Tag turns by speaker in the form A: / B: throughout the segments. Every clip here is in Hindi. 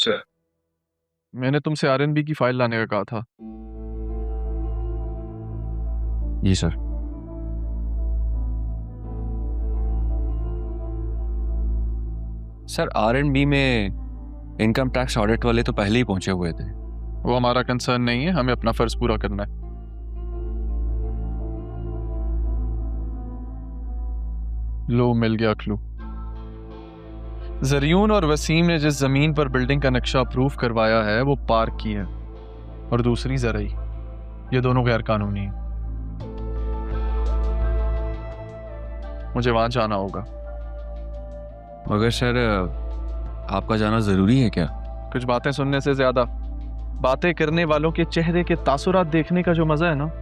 A: सर,
B: मैंने तुमसे आरएनबी की फाइल लाने का कहा था।
C: जी सर। सर आर&बी में इनकम टैक्स ऑडिट वाले तो पहले ही पहुंचे हुए थे।
B: वो हमारा कंसर्न नहीं है, हमें अपना फर्ज पूरा करना है। लो, मिल गया क्लू। जरियून और वसीम ने जिस जमीन पर बिल्डिंग का नक्शा अप्रूव करवाया है वो पार्क की है, और दूसरी जरई। ये दोनों गैर कानूनी हैं। मुझे वहां जाना होगा।
C: मगर सर आपका जाना जरूरी है क्या?
B: कुछ बातें सुनने से ज्यादा बातें करने वालों के चेहरे के तासुरात देखने का जो मजा है ना,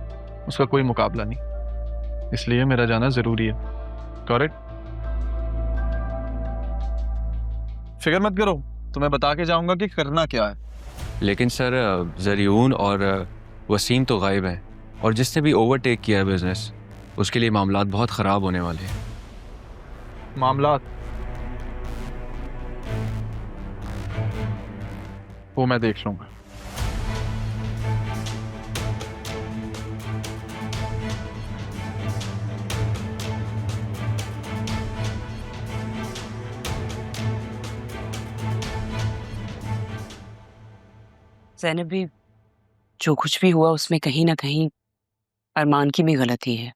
B: उसका कोई मुकाबला नहीं। इसलिए मेरा जाना जरूरी है। करेक्ट? फिक्र मत करो, तुम्हें बता के जाऊंगा कि करना क्या है।
C: लेकिन सर जरियून और वसीम तो गायब हैं, और जिसने भी ओवरटेक किया है बिजनेस, उसके लिए मामलात बहुत ख़राब होने वाले हैं।
B: मामलात वो मैं देख लूंगा।
D: ज़ैनब भी, जो कुछ भी हुआ उसमें कहीं ना कहीं अरमान की भी गलती है।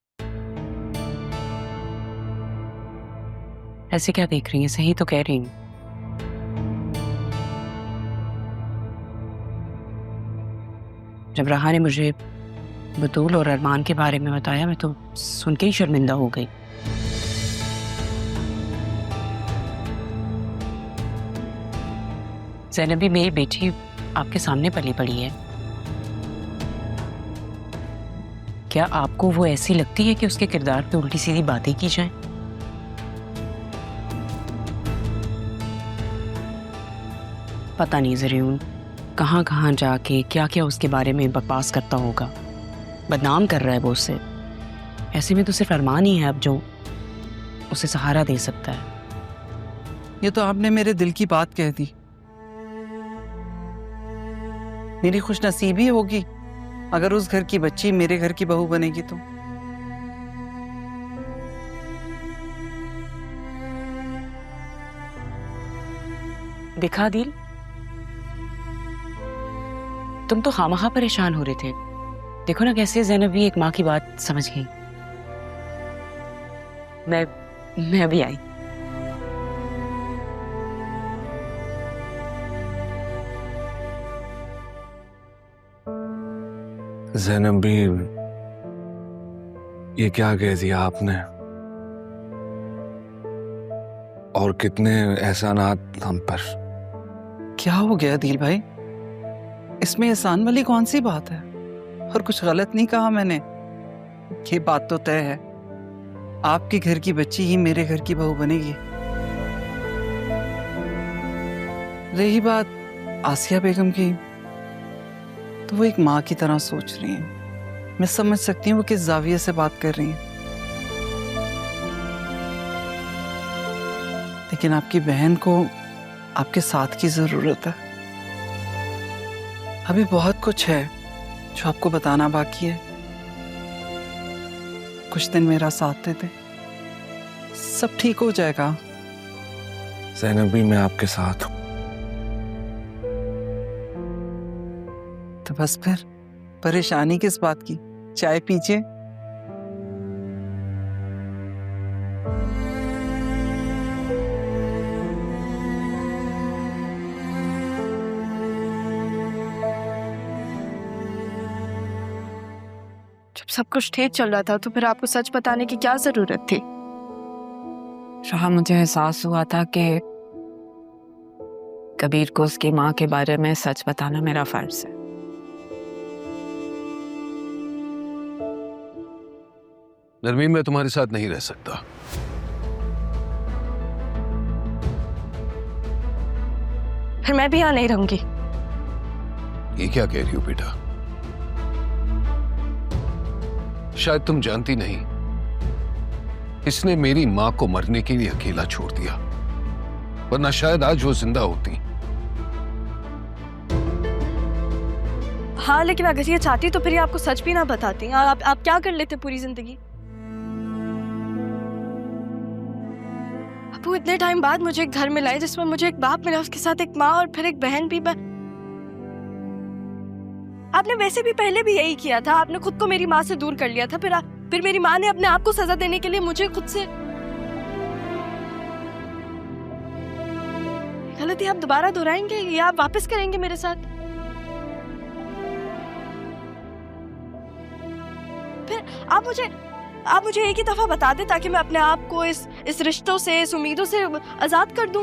D: ऐसे क्या देख रही हैं? सही तो कह रही हूँ। जब राहा ने मुझे बतूल और अरमान के बारे में बताया, मैं तो सुन के ही शर्मिंदा हो गई। ज़ैनब भी, मेरी बेटी आपके सामने पली पड़ी है। क्या आपको वो ऐसी लगती है कि उसके किरदार पे उल्टी सीधी बातें की जाएं? पता नहीं ज़रियून कहाँ कहाँ जाके क्या क्या उसके बारे में बकवास करता होगा। बदनाम कर रहा है वो उसे। ऐसे में तो सिर्फ अरमान ही है अब जो उसे सहारा दे सकता है।
E: ये तो आपने मेरे दिल की बात कह दी। मेरी खुशनसीबी होगी अगर उस घर की बच्ची मेरे घर की बहू बनेगी तो।
D: देखा दिल, तुम तो खामखा परेशान हो रहे थे। देखो ना कैसे ज़ैनब भी एक माँ की बात समझ गई। मैं अभी आई।
A: ज़ैनब भी, ये क्या कह दिया आपने? और कितने एहसानात हम पर।
E: क्या हो गया दिल भाई? इसमें एहसान वाली कौन सी बात है? और कुछ गलत नहीं कहा मैंने। ये बात तो तय है, आपके घर की बच्ची ही मेरे घर की बहू बनेगी। रही बात आसिया बेगम की, तो वो एक माँ की तरह सोच रही हैं। मैं समझ सकती हूँ वो किस जाविये से बात कर रही हैं। लेकिन आपकी बहन को आपके साथ की जरूरत है। अभी बहुत कुछ है जो आपको बताना बाकी है। कुछ दिन मेरा साथ दे दे, सब ठीक हो जाएगा।
A: ज़ैनब भी, मैं आपके साथ हूँ।
E: तो बस फिर परेशानी किस बात की? चाय पीजिए।
F: जब सब कुछ ठीक चल रहा था तो फिर आपको सच बताने की क्या जरूरत थी?
D: शाह, मुझे एहसास हुआ था कि कबीर को उसकी माँ के बारे में सच बताना मेरा फर्ज है।
A: नरमीन, मैं तुम्हारे साथ नहीं रह सकता।
F: फिर मैं भी यहाँ नहीं रहूंगी।
A: ये क्या कह रही हो बेटा? शायद तुम जानती नहीं, इसने मेरी मां को मरने के लिए अकेला छोड़ दिया, वरना शायद आज वो जिंदा होती।
F: हाँ, लेकिन अगर ये चाहती तो फिर ये आपको सच भी ना बताती। आप क्या कर लेते पूरी जिंदगी? आपको इतने टाइम बाद मुझे एक घर मिला है जिसमें मुझे एक बाप मिला, उसके साथ एक माँ और फिर एक बहन भी। आपने वैसे भी पहले भी यही किया था। आपने खुद को मेरी माँ से दूर कर लिया था, फिर मेरी माँ ने अपने आप को सजा देने के लिए मुझे खुद से। गलती आप दोबारा दोहराएंगे या आप वापस करेंगे मेरे साथ? फिर आप मुझे एक ही दफा बता दें ताकि मैं अपने आप को इस रिश्तों से, इस उम्मीदों से आजाद कर दूं।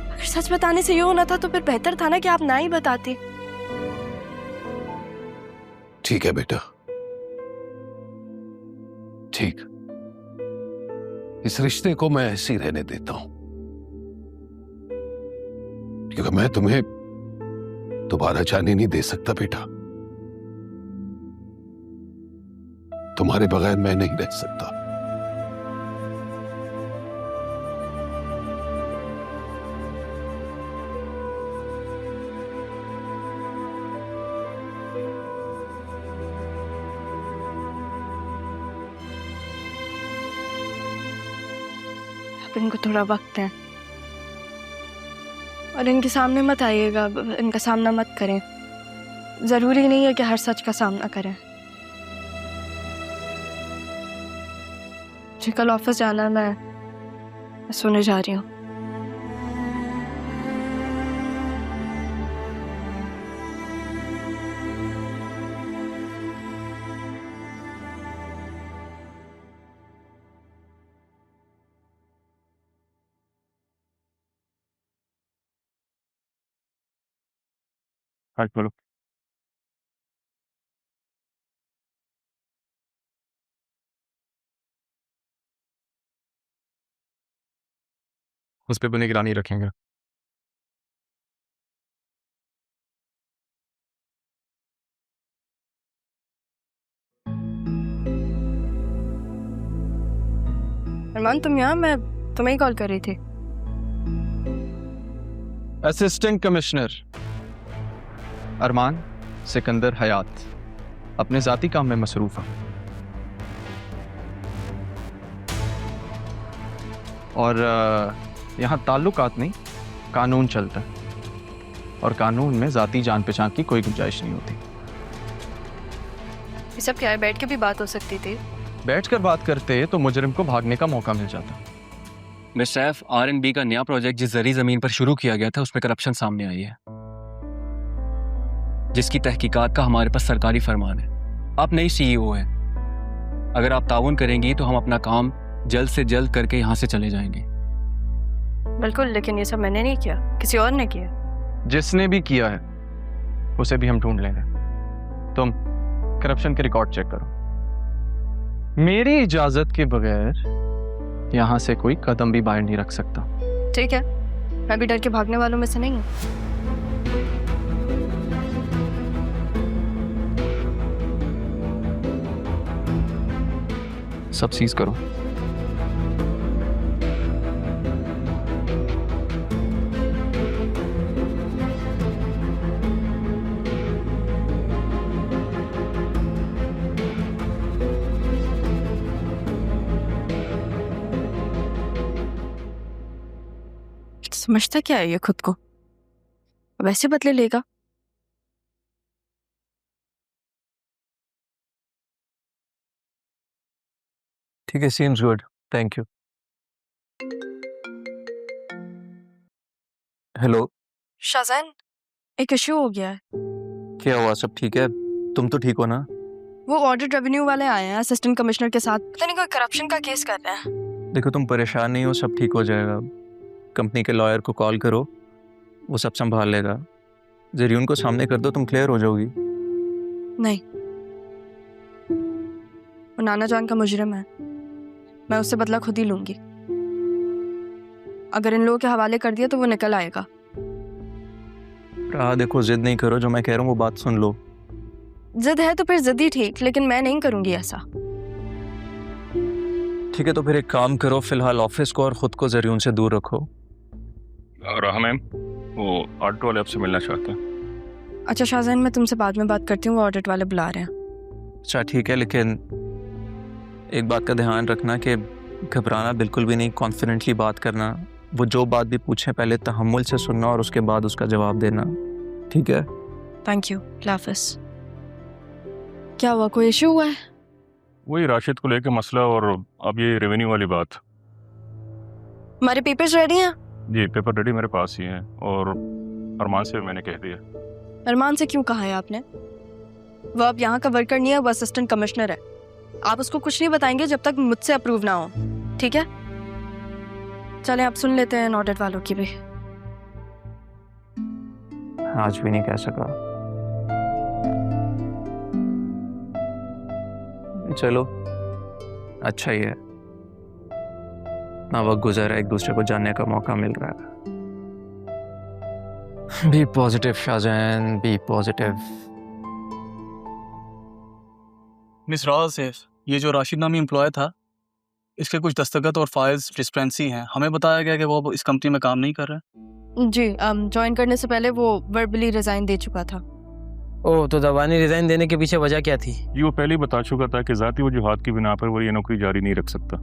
F: अगर सच बताने से ये होना था तो फिर बेहतर था ना कि आप ना ही बताते।
A: ठीक है बेटा, ठीक, इस रिश्ते को मैं ऐसे ही रहने देता हूं, क्योंकि मैं तुम्हें दोबारा जाने नहीं दे सकता बेटा। तुम्हारे बगैर मैं नहीं रह सकता।
F: इनको थोड़ा वक्त है और इनके सामने मत आइएगा, इनका सामना मत करें। जरूरी नहीं है कि हर सच का सामना करें। मुझे कल ऑफिस जाना है, मैं सोने जा रही हूँ।
C: हाँ बोलो। उस पे भी निगरानी रखेंगे।
F: अरमान, तुम यहाँ? मैं तुम्हें ही कॉल कर रही थी।
B: असिस्टेंट कमिश्नर अरमान सिकंदर हयात अपने जाती काम में मसरूफ है और यहाँ ताल्लुकात नहीं, कानून चलता है और कानून में जाती जान पहचान की कोई गुंजाइश नहीं होती।
F: ये सब क्या है? बैठ के भी बात हो सकती थी।
B: बैठकर बात करते तो मुजरिम को भागने का मौका मिल जाता।
C: मिस सैफ, R&B का नया प्रोजेक्ट जिस जरी जमीन पर शुरू किया गया था उसमें करप्शन सामने आई है, जिसकी तहकीकात का हमारे पास सरकारी फरमान है। आप नई CEO हैं, अगर आप ताउन करेंगी तो हम अपना काम जल्द से जल्द करके यहाँ से चले जाएंगे।
F: बिल्कुल, लेकिन ये सब मैंने नहीं किया, किसी और ने किया।
B: जिसने भी किया है उसे भी हम ढूंढ लेंगे। तुम करप्शन के रिकॉर्ड चेक करो। मेरी इजाजत के बगैर यहाँ से कोई कदम भी बाहर नहीं रख सकता।
F: ठीक है, मैं भी डर के भागने वालों में से नहीं हूँ।
B: सब सीज करो।
F: समझता क्या है ये खुद को? अब ऐसे बदले लेगा?
G: ठीक है, seems good, thank you. Hello
F: Shahjan, एक इश्यू हो गया है।
G: क्या हुआ? सब ठीक है? तुम तो ठीक हो ना?
F: वो ऑडिट रेवेन्यू वाले आए हैं असिस्टेंट कमिश्नर के साथ, पता नहीं कोई करप्शन का केस कर रहे हैं।
G: देखो, तुम परेशान नहीं हो, सब ठीक हो जाएगा। कंपनी के लॉयर को कॉल करो, वो सब संभाल लेगा। जरियून को सामने कर दो, तुम क्लियर हो जाओगी।
F: नहीं, वो नाना जान का मुजरिम है, मैं उससे बदला खुद ही लूंगी। अगर इन लोगों के हवाले कर दिया तो वो निकल आएगा।
G: देखो, जिद नहीं करो, जो मैं कह रहा हूँ वो बात सुन लो।
F: जिद है तो फिर जिद ही ठीक, लेकिन मैं नहीं करूंगी ऐसा।
G: ठीक है, तो फिर एक काम करो, फिलहाल ऑफिस को और खुद को जरियून से दूर रखो।
C: और मैम,
H: वो ऑडिट वाले आपसे मिलना चाहते हैं।
F: अच्छा शाहजहान, मैं तुमसे बाद में बात करती हूँ, वो ऑडिट वाले बुला रहे हैं।
G: अच्छा ठीक है, लेकिन एक बात का ध्यान रखना कि घबराना बिल्कुल भी नहीं, कॉन्फिडेंटली बात करना। वो जो बात भी पूछे पहले तहम्मुल से सुनना और उसके बाद उसका जवाब देना, ठीक है?
F: थैंक यू, हाफिज। क्या हुआ, कोई इशू हुआ है?
H: वही राशिद को लेकर मसला, और अब ये रेवेन्यू वाली बात।
F: हमारे पेपर्स रेडी हैं?
H: जी पेपर रेडी मेरे पास ही हैं, और अरमान से भी मैंने कह दिया।
F: अरमान से क्यों कहा है आपने? वो अब यहाँ का वर्कर नहीं है, वो असिस्टेंट कमिश्नर है। आप उसको कुछ नहीं बताएंगे जब तक मुझसे अप्रूव ना हो, ठीक है? चलें आप सुन लेते हैं ऑडिट वालों की भी।
G: आज भी नहीं कह सका। चलो अच्छा ही है, ना वक्त गुजर है, एक दूसरे को जानने का मौका मिल रहा है। Be positive Shahjahan, be positive.
I: Miss Rao safe, ये जो राशिद नामी एम्प्लॉय था, इसके कुछ दस्तखत और फाइल्स डिस्पेंसी हैं। हमें बताया गया कि वो अब इस कंपनी में काम नहीं कर रहा है।
F: जी, ज्वाइन करने से पहले वो वर्बली रिजाइन दे चुका था।
J: ओह, तो दबानी रिजाइन देने के पीछे वजह क्या थी?
H: ये वो पहले ही बता चुका था कि ज़ाती वजूहात की बिना पर वो ये नौकरी जारी नहीं रख सकता।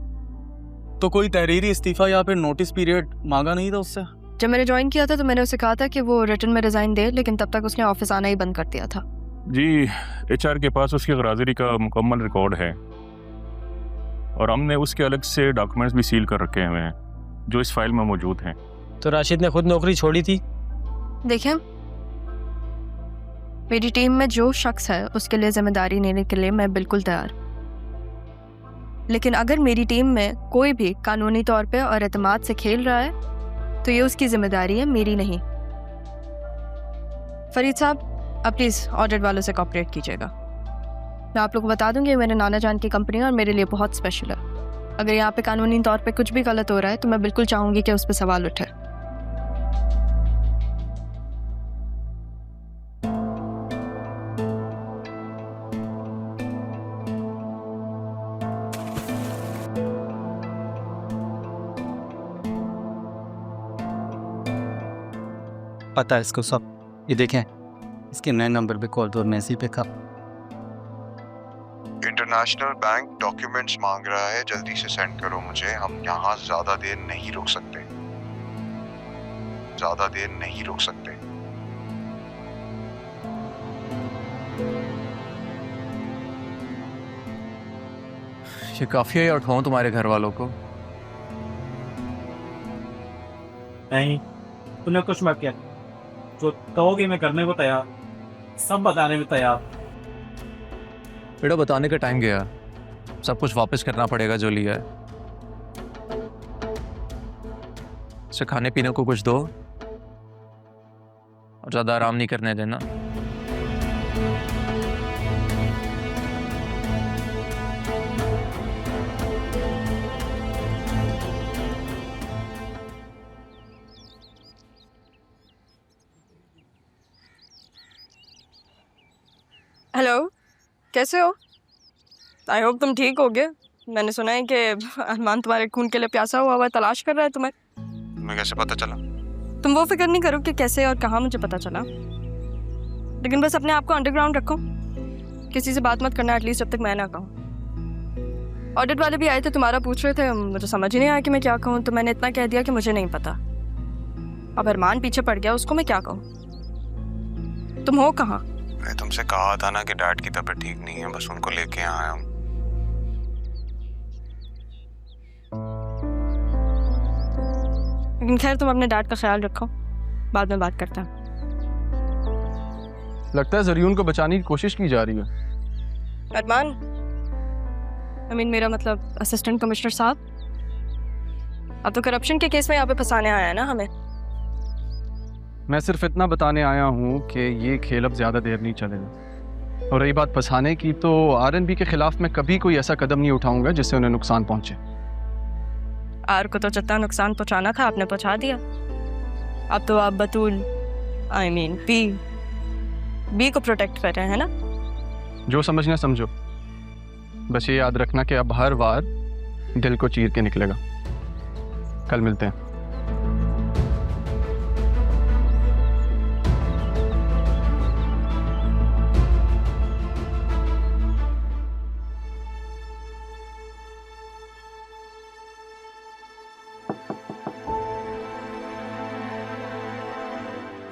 I: तो कोई तहरीरी इस्तीफा या फिर नोटिस पीरियड मांगा नहीं था उससे?
F: जब मैंने ज्वाइन किया था तो मैंने उसे कहा था कि वो रिटर्न में रिजाइन दे, लेकिन तब तक उसने ऑफिस आना ही बंद कर दिया था।
H: जी HR के पास उसकी गराजरी का मुकम्मल रिकॉर्ड है, और हमने उसके अलग से डॉक्यूमेंट्स भी सील कर रखे हुए हैं जो इस फाइल में मौजूद हैं।
J: तो राशिद ने खुद नौकरी छोड़ी थी?
F: देखिए, मेरी टीम में जो शख्स है उसके लिए जिम्मेदारी लेने के लिए मैं बिल्कुल तैयार, लेकिन अगर मेरी टीम में कोई भी कानूनी तौर पे और एतमाद से खेल रहा है तो ये उसकी जिम्मेदारी है, मेरी नहीं। फरीद साहब, आप प्लीज़ ऑडिट वालों से कोऑपरेट कीजिएगा। मैं आप लोग को बता दूंगी, मेरे नाना जान की कंपनी है और मेरे लिए बहुत स्पेशल है। अगर यहाँ पे कानूनी तौर पे कुछ भी गलत हो रहा है तो मैं बिल्कुल चाहूँगी कि उस पर सवाल उठे।
K: पता है इसको सब। ये देखें, इसके नए नंबर पे कॉल तो मैसेज पे कब।
L: इंटरनेशनल बैंक डॉक्यूमेंट्स मांग रहा है, जल्दी से सेंड करो मुझे। हम यहाँ ज्यादा देर नहीं रुक सकते, ज्यादा देर नहीं रुक सकते।
G: ये काफी है, उठाऊं तुम्हारे घर वालों को?
M: नहीं, तूने कुछ मत किया। जो कहोगे मैं करने को तैयार, सब बताने में तैयार।
G: बेटा बताने का टाइम गया, सब कुछ वापस करना पड़ेगा जो लिया है। इसे खाने पीने को कुछ दो और ज्यादा आराम नहीं करने देना।
F: हेलो, कैसे हो? आई होप तुम ठीक हो गए। मैंने सुना है कि अरमान तुम्हारे खून के लिए प्यासा हुआ तलाश कर रहा है तुम्हें।
L: तुम्हें कैसे पता चला?
F: तुम वो फिक्र नहीं करो कि कैसे और कहाँ मुझे पता चला, लेकिन बस अपने आप को अंडरग्राउंड रखो। किसी से बात मत करना एटलीस्ट जब तक मैं ना कहूँ। ऑडिट वाले भी आए थे, तुम्हारा पूछ रहे थे, मुझे समझ ही नहीं आया कि मैं क्या कहूँ, तो मैंने इतना कह दिया कि मुझे नहीं पता। अब अरमान पीछे पड़ गया, उसको मैं क्या कहूँ? तुम हो कहाँ?
L: मैंने तुमसे कहा था ना कि डैड की तबीयत ठीक नहीं है, बस उनको लेके आया हूँ।
F: लेकिन खैर, तुम अपने डैड का ख्याल रखो, बाद में बात करते हैं।
B: लगता है जरियून को बचाने की कोशिश की जा रही है।
F: अरमान, मेरा मतलब असिस्टेंट कमिश्नर साहब, अब तो करप्शन के केस में यहाँ पे फंसाने आया है ना हमें।
B: मैं सिर्फ इतना बताने आया हूँ कि ये खेल अब ज़्यादा देर नहीं चलेगा। और रही बात फंसाने की, तो RNB के खिलाफ मैं कभी कोई ऐसा कदम नहीं उठाऊंगा जिससे उन्हें नुकसान पहुंचे।
F: आर को तो जितना नुकसान पहुंचाना था आपने पहुंचा दिया। अब तो आप बतूल बी को प्रोटेक्ट कर रहे हैं ना।
B: जो समझना समझो, बस ये याद रखना कि अब हर वार दिल को चीर के निकलेगा। कल मिलते हैं।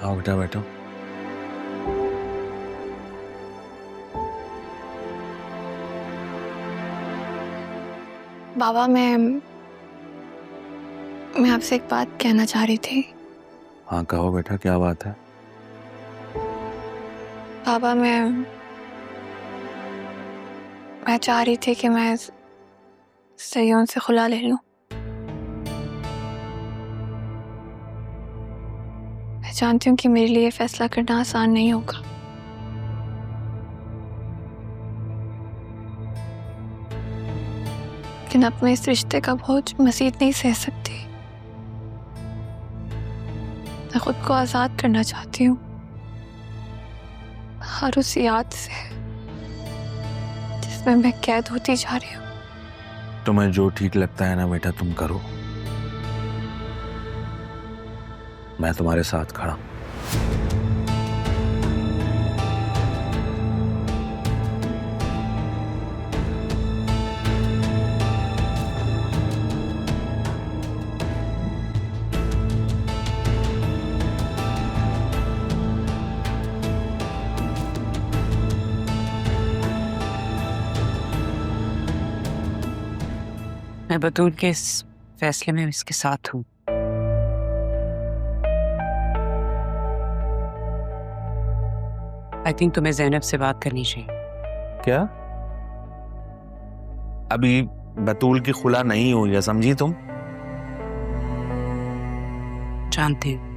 C: हाँ बेटा बैठो।
N: बाबा मैं आपसे एक बात कहना चाह रही थी।
C: हाँ कहो बेटा, क्या बात है?
N: बाबा मैं चाह रही थी कि मैं सयोन से खुला ले लूं। मैं जानती हूँ कि मेरे लिए फैसला करना आसान नहीं होगा, लेकिन अब मैं इस रिश्ते का बोझ मज़ीद नहीं सह सकती। मैं खुद को आज़ाद करना चाहती हूँ हर उस याद से जिसमें मैं कैद होती जा रही हूँ।
C: तुम्हें जो ठीक लगता है ना बेटा तुम करो, मैं तुम्हारे साथ खड़ा हूं।
D: मैं बतूल के इस फैसले में इसके साथ हूँ। आई थिंक तुम्हें ज़ैनब से बात करनी चाहिए।
O: क्या? अभी बतूल की खुला नहीं हुई है, समझी तुम?
D: जानती हूँ।